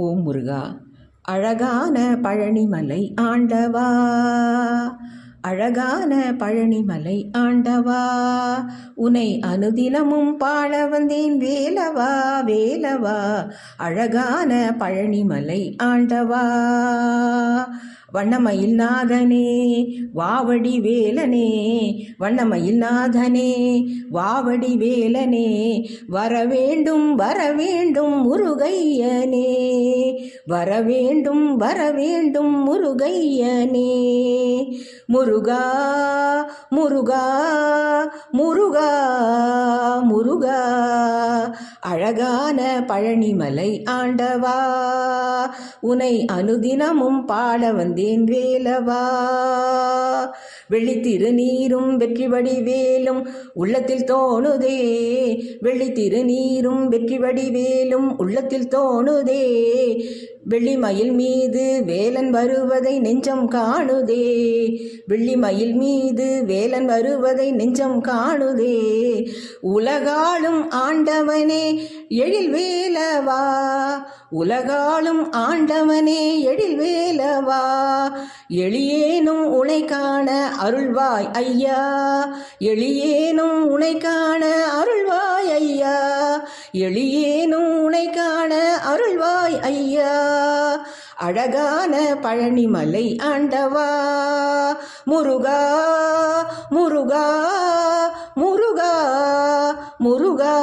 ஓம் முருகா. அழகான பழனிமலை ஆண்டவா, அழகான பழனிமலை ஆண்டவா, உனை அனுதினமும் பாட வந்தேன் வேலவா வேலவா. அழகான பழனிமலை ஆண்டவா, வண்ணமயில் நாதனே வாவடி வேலனே, வண்ணமயில் நாதனே வாவடி வேலனே, வரவேண்டும் வரவேண்டும் முருகையனே, வரவேண்டும் வரவேண்டும் முருகையனே. முருகா முருகா முருகா முருகா, அழகான பழனிமலை ஆண்டவா, உனை அனுதினமும் பாட வந்தேன் வேலவா. வெள்ளித்திரு நீரும் வெற்றி வடிவேலும் உள்ளத்தில் தோணுதே, வெள்ளித்திரு நீரும் வெற்றி வடிவேலும் உள்ளத்தில் தோணுதே, வெள்ளிமயில் மீது வேலன் வருவதை நெஞ்சம் காணுதே, வெள்ளிமயில் மீது வேலன் வருவதை நெஞ்சம் காணுதே. உலகாளும் ஆண்டவனே எழில் வேலவா, உலகாளும் ஆண்டவனே எழில் வேலவா, எளியேனும் உனை காண அருள்வாய் ஐயா, எளியேனும் உனை காண அருள்வாய் ஐயா, எளியேனும் உனை காண அருள்வாய் ஐயா. அழகான பழனிமலை ஆண்டவா, முருகா முருகா முருகா முருகா,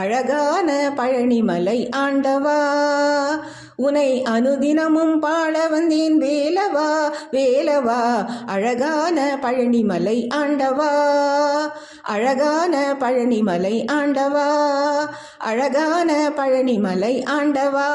அழகான பழனிமலை ஆண்டவா, உனை அனுதினமும் பாட வந்தேன் வேலவா வேலவா. அழகான பழனிமலை ஆண்டவா, அழகான பழனிமலை ஆண்டவா, அழகான பழனிமலை ஆண்டவா.